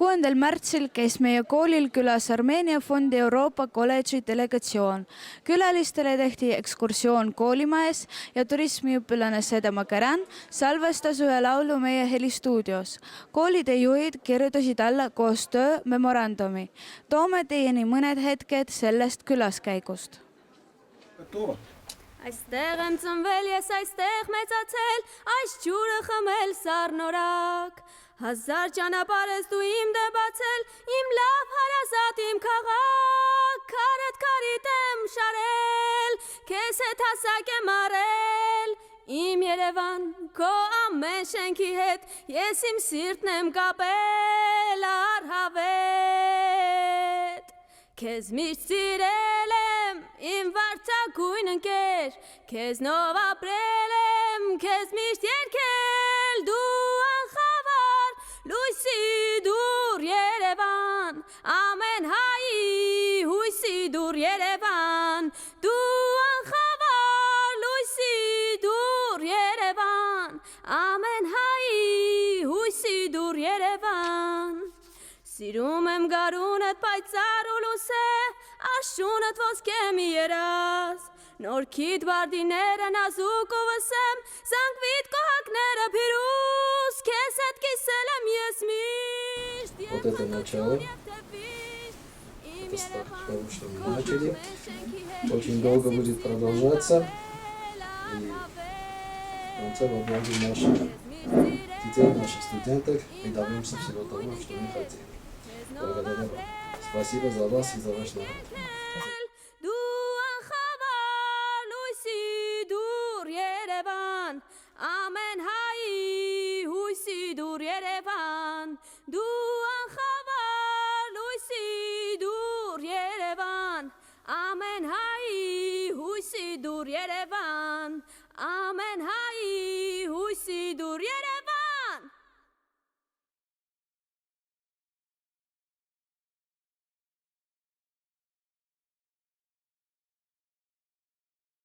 6. märtsil käis meie koolil külas Armeenia fondi Euroopa kolledži delegatsioon. Külalistele tehti ekskursioon koolimajas ja turismiõpilane Sedema Käran salvestas ühe laulu meie helistuudios. Koolide juhid kirjutasid alla koostöö memorandumi. Toome teieni mõned hetked sellest külaskäigust. Այստեղ եմ ծնվել, ես այստեղ մեծացել, այս ջուրը խմել սառնորակ, 1000 ճանապարհ ես դու իմ դեմ բացել, իմ լավ հարազատ իմ քաղաք, քարդ քարիդ եմ շարել, քեզ հետ հասակ եմ առել, իմ Երևան, քո ամեն շենքի հետ, ես իմ սիրտն եմ կապել առհավետ, քեզ միշտ սիրել եմ, իմ վարդագույն ընկեր, քեզնով ապրել եմ, քեզ միշտ երգել, դու անխավար, լույսի դուռ Երևան, ամեն հայի հույսի դուռ Երևան, դու անխավար, լույսի դուռ Երևան, ամեն հայի հույսի դուռ Երևան, սիրում եմ գարունդ պայծառ ու լուսե, Աշունդ ոսկե մի երազ, նորքիդ բարդիները նազուկ ու վսեմ, զանգվիդ կոհակները փիրուս, քեզ հետ կիսել եմ ես միշտ, Вот это начало. Это старт, потому что мы начали. Очень долго будет продолжаться. И в конце поблагодарим наших детей, наших студенток и добьемся всего того, что мы хотели. Благодарю вам. Спасибо за вас и за ваш народ. Amen, hai,